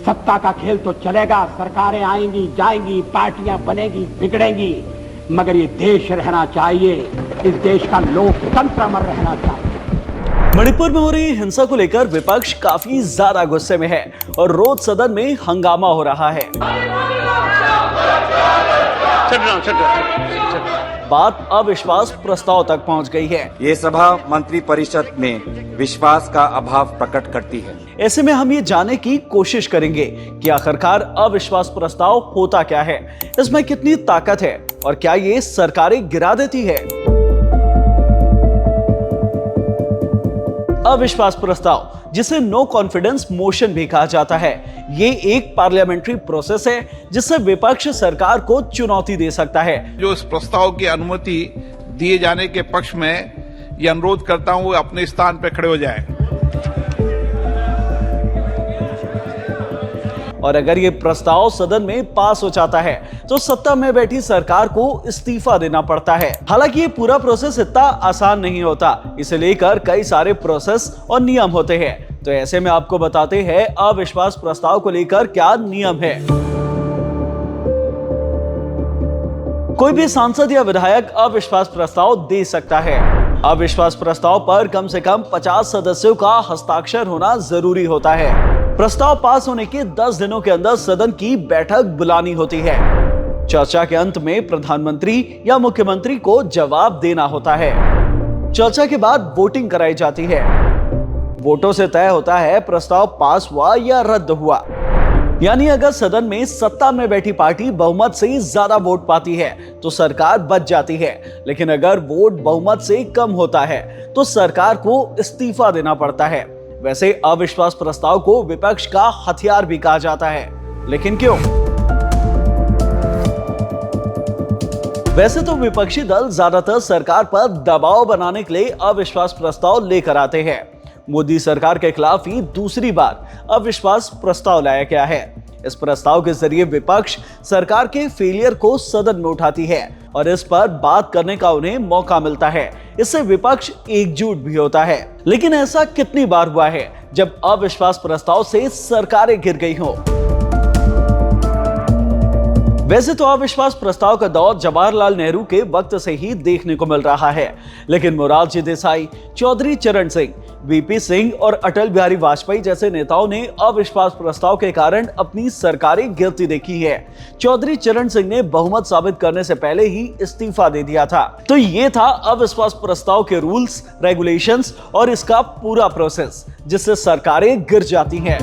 सत्ता का खेल तो चलेगा, सरकारें आएंगी जाएंगी, पार्टियां बनेगी बिगड़ेंगी, मगर ये देश रहना चाहिए, इस देश का लोकतंत्र अमर रहना चाहिए। मणिपुर में हो रही हिंसा को लेकर विपक्ष काफी ज्यादा गुस्से में है और रोज सदन में हंगामा हो रहा है। बात अविश्वास प्रस्ताव तक पहुंच गई है। ये सभा मंत्रिपरिषद में विश्वास का अभाव प्रकट करती है। ऐसे में हम ये जानने की कोशिश करेंगे कि आखिरकार अविश्वास प्रस्ताव होता क्या है, इसमें कितनी ताकत है और क्या ये सरकारें गिरा देती है। अविश्वास प्रस्ताव, जिसे नो कॉन्फिडेंस मोशन भी कहा जाता है, ये एक पार्लियामेंट्री प्रोसेस है जिससे विपक्ष सरकार को चुनौती दे सकता है। जो इस प्रस्ताव की अनुमति दिए जाने के पक्ष में ये अनुरोध करता हूं, वो अपने स्थान पर खड़े हो जाएं। और अगर ये प्रस्ताव सदन में पास हो जाता है तो सत्ता में बैठी सरकार को इस्तीफा देना पड़ता है। हालांकि ये पूरा प्रोसेस इतना आसान नहीं होता, इसे लेकर कई सारे प्रोसेस और नियम होते हैं। तो ऐसे में आपको बताते हैं अविश्वास प्रस्ताव को लेकर क्या नियम है। कोई भी सांसद या विधायक अविश्वास प्रस्ताव दे सकता है। अविश्वास प्रस्ताव पर कम से कम 50 सदस्यों का हस्ताक्षर होना जरूरी होता है। प्रस्ताव पास होने के 10 दिनों के अंदर सदन की बैठक बुलानी होती है। चर्चा के अंत में प्रधानमंत्री या मुख्यमंत्री को जवाब देना होता है। चर्चा के बाद वोटिंग कराई जाती है। वोटों से तय होता है प्रस्ताव पास हुआ या रद्द हुआ। यानी अगर सदन में सत्ता में बैठी पार्टी बहुमत से ज्यादा वोट पाती है तो सरकार बच जाती है, लेकिन अगर वोट बहुमत से कम होता है तो सरकार को इस्तीफा देना पड़ता है। वैसे अविश्वास प्रस्ताव को विपक्ष का हथियार भी कहा जाता है, लेकिन क्यों? वैसे तो विपक्षी दल ज्यादातर सरकार पर दबाव बनाने के लिए अविश्वास प्रस्ताव लेकर आते हैं। मोदी सरकार के खिलाफ ही दूसरी बार अविश्वास प्रस्ताव लाया गया है। इस प्रस्ताव के जरिए विपक्ष सरकार के फेलियर को सदन में उठाती है और इस पर बात करने का उन्हें मौका मिलता है। इससे विपक्ष एकजुट भी होता है। लेकिन ऐसा कितनी बार हुआ है जब अविश्वास प्रस्ताव से सरकारें गिर गई हों? वैसे तो अविश्वास प्रस्ताव का दौर जवाहरलाल नेहरू के वक्त से ही देखने को मिल रहा है, लेकिन मोरारजी देसाई, चौधरी चरण सिंह, वीपी सिंह और अटल बिहारी वाजपेयी जैसे नेताओं ने अविश्वास प्रस्ताव के कारण अपनी सरकारें गिरती देखी है। चौधरी चरण सिंह ने बहुमत साबित करने से पहले ही इस्तीफा दे दिया था। तो ये था अविश्वास प्रस्ताव के रूल्स, रेगुलेशंस और इसका पूरा प्रोसेस, जिससे सरकारें गिर जाती हैं।